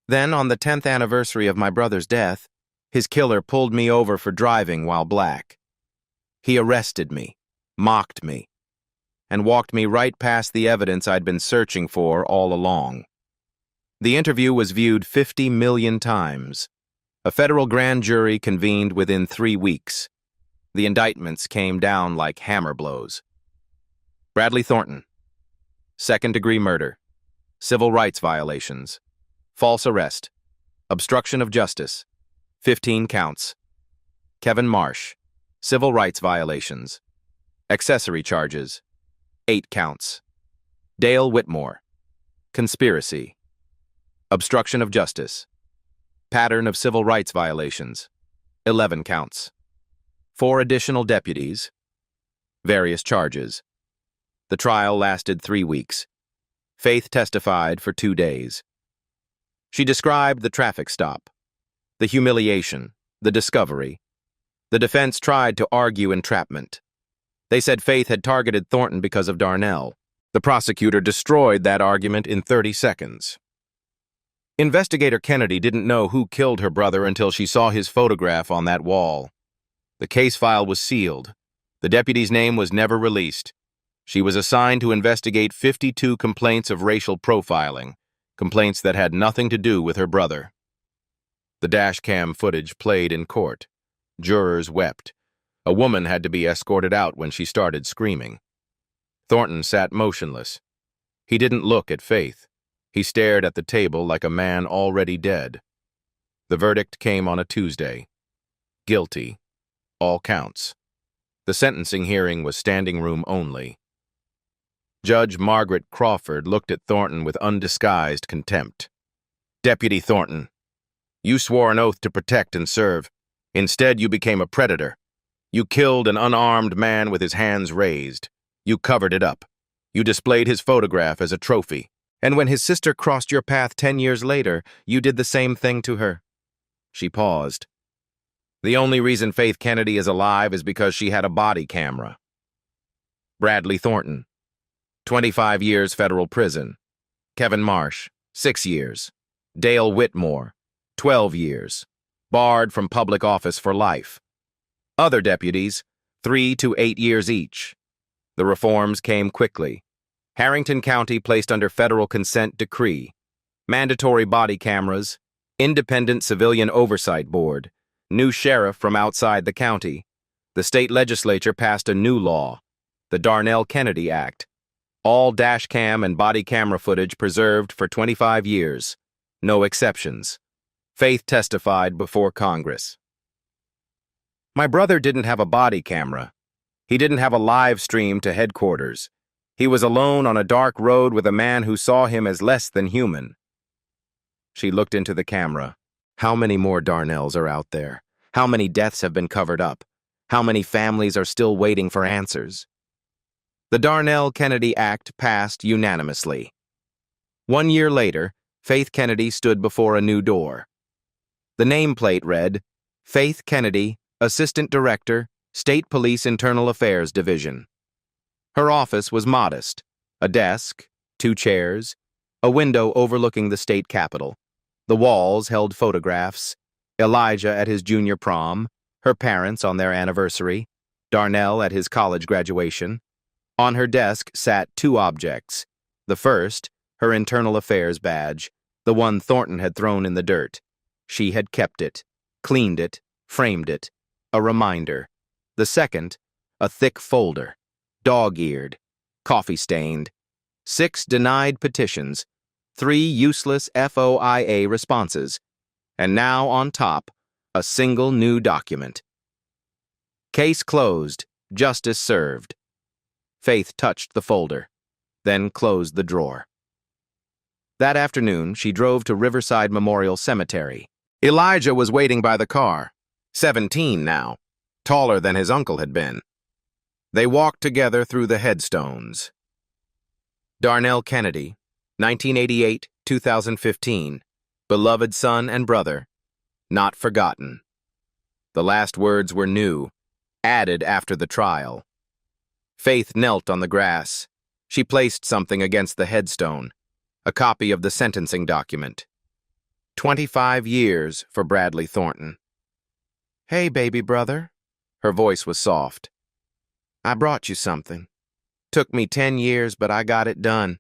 Then, on the 10th anniversary of my brother's death, his killer pulled me over for driving while black. He arrested me, mocked me, and walked me right past the evidence I'd been searching for all along. The interview was viewed 50 million times. A federal grand jury convened within 3 weeks. The indictments came down like hammer blows. Bradley Thornton. Second-degree murder. Civil rights violations. False arrest. Obstruction of justice. 15 counts. Kevin Marsh. Civil rights violations. Accessory charges. 8 counts. Dale Whitmore. Conspiracy. Obstruction of justice. Pattern of civil rights violations. 11 counts. 4 additional deputies. Various charges. The trial lasted 3 weeks. Faith testified for 2 days. She described the traffic stop, the humiliation, the discovery. The defense tried to argue entrapment. They said Faith had targeted Thornton because of Darnell. The prosecutor destroyed that argument in 30 seconds. Investigator Kennedy didn't know who killed her brother until she saw his photograph on that wall. The case file was sealed. The deputy's name was never released. She was assigned to investigate 52 complaints of racial profiling, complaints that had nothing to do with her brother. The dashcam footage played in court. Jurors wept. A woman had to be escorted out when she started screaming. Thornton sat motionless. He didn't look at Faith. He stared at the table like a man already dead. The verdict came on a Tuesday. Guilty. All counts. The sentencing hearing was standing room only. Judge Margaret Crawford looked at Thornton with undisguised contempt. Deputy Thornton, you swore an oath to protect and serve. Instead, you became a predator. You killed an unarmed man with his hands raised. You covered it up. You displayed his photograph as a trophy. And when his sister crossed your path 10 years later, you did the same thing to her. She paused. The only reason Faith Kennedy is alive is because she had a body camera. Bradley Thornton. 25 years federal prison. Kevin Marsh, 6 years. Dale Whitmore, 12 years. Barred from public office for life. Other deputies, 3 to 8 years each. The reforms came quickly. Harrington County placed under federal consent decree. Mandatory body cameras. Independent Civilian Oversight Board. New sheriff from outside the county. The state legislature passed a new law, the Darnell Kennedy Act. All dashcam and body camera footage preserved for 25 years. No exceptions. Faith testified before Congress. My brother didn't have a body camera. He didn't have a live stream to headquarters. He was alone on a dark road with a man who saw him as less than human. She looked into the camera. How many more Darnells are out there? How many deaths have been covered up? How many families are still waiting for answers? The Darnell Kennedy Act passed unanimously. 1 year later, Faith Kennedy stood before a new door. The nameplate read, Faith Kennedy, Assistant Director, State Police Internal Affairs Division. Her office was modest. A desk, 2 chairs, a window overlooking the state capitol. The walls held photographs, Elijah at his junior prom, her parents on their anniversary, Darnell at his college graduation. On her desk sat 2 objects. The first, her internal affairs badge, the one Thornton had thrown in the dirt. She had kept it, cleaned it, framed it, a reminder. The second, a thick folder, dog-eared, coffee-stained. 6 denied petitions, 3 useless FOIA responses, and now on top, a single new document. Case closed, justice served. Faith touched the folder, then closed the drawer. That afternoon, she drove to Riverside Memorial Cemetery. Elijah was waiting by the car, 17 now, taller than his uncle had been. They walked together through the headstones. Darnell Kennedy, 1988-2015, beloved son and brother, not forgotten. The last words were new, added after the trial. Faith knelt on the grass. She placed something against the headstone, a copy of the sentencing document. 25 years for Bradley Thornton. "Hey, baby brother." Her voice was soft. "I brought you something. Took me 10 years, but I got it done."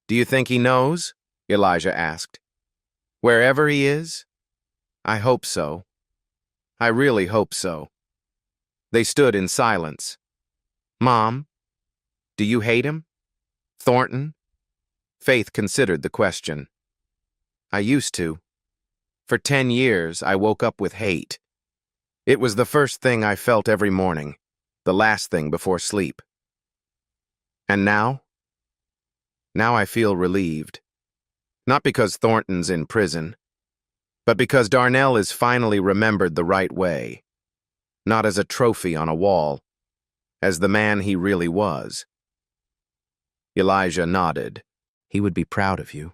"Do you think he knows?" Elijah asked. "Wherever he is?" "I hope so. I really hope so." They stood in silence. "Mom, do you hate him? Thornton?" Faith considered the question. "I used to. For 10 years, I woke up with hate. It was the first thing I felt every morning, the last thing before sleep. And now? Now I feel relieved. Not because Thornton's in prison, but because Darnell is finally remembered the right way. Not as a trophy on a wall, as the man he really was." Elijah nodded. "He would be proud of you."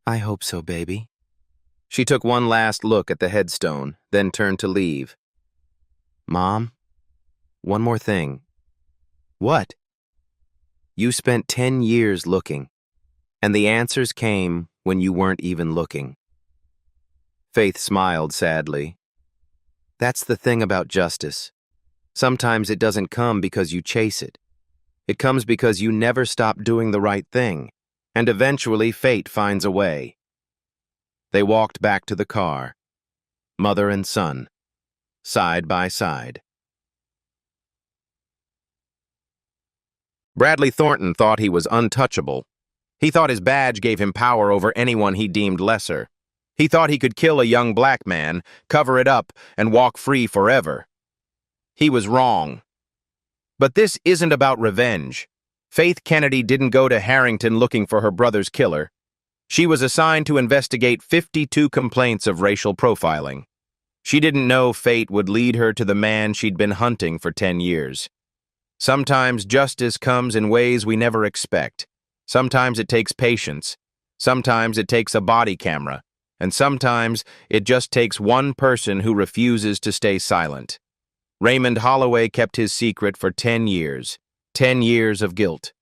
"I hope so, baby." She took one last look at the headstone, then turned to leave. "Mom, one more thing." "What?" "You spent 10 years looking, and the answers came when you weren't even looking." Faith smiled sadly. "That's the thing about justice. Sometimes it doesn't come because you chase it. It comes because you never stop doing the right thing, and eventually fate finds a way." They walked back to the car, mother and son, side by side. Bradley Thornton thought he was untouchable. He thought his badge gave him power over anyone he deemed lesser. He thought he could kill a young black man, cover it up, and walk free forever. He was wrong. But this isn't about revenge. Faith Kennedy didn't go to Harrington looking for her brother's killer. She was assigned to investigate 52 complaints of racial profiling. She didn't know fate would lead her to the man she'd been hunting for 10 years. Sometimes justice comes in ways we never expect. Sometimes it takes patience. Sometimes it takes a body camera. And sometimes it just takes one person who refuses to stay silent. Raymond Holloway kept his secret for 10 years. 10 years of guilt.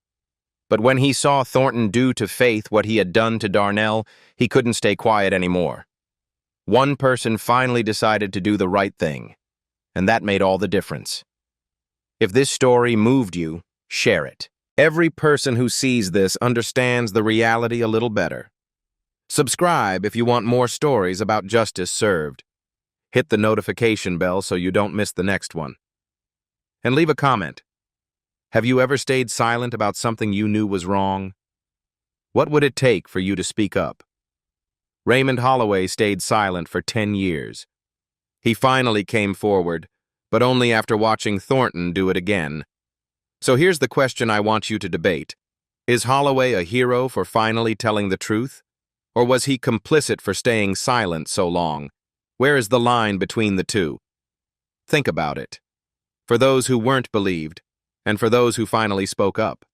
But when he saw Thornton do to Faith what he had done to Darnell, he couldn't stay quiet anymore. One person finally decided to do the right thing, and that made all the difference. If this story moved you, share it. Every person who sees this understands the reality a little better. Subscribe if you want more stories about justice served. Hit the notification bell so you don't miss the next one. And leave a comment. Have you ever stayed silent about something you knew was wrong? What would it take for you to speak up? Raymond Holloway stayed silent for 10 years. He finally came forward, but only after watching Thornton do it again. So here's the question I want you to debate. Is Holloway a hero for finally telling the truth? Or was he complicit for staying silent so long? Where is the line between the two? Think about it. For those who weren't believed, and for those who finally spoke up.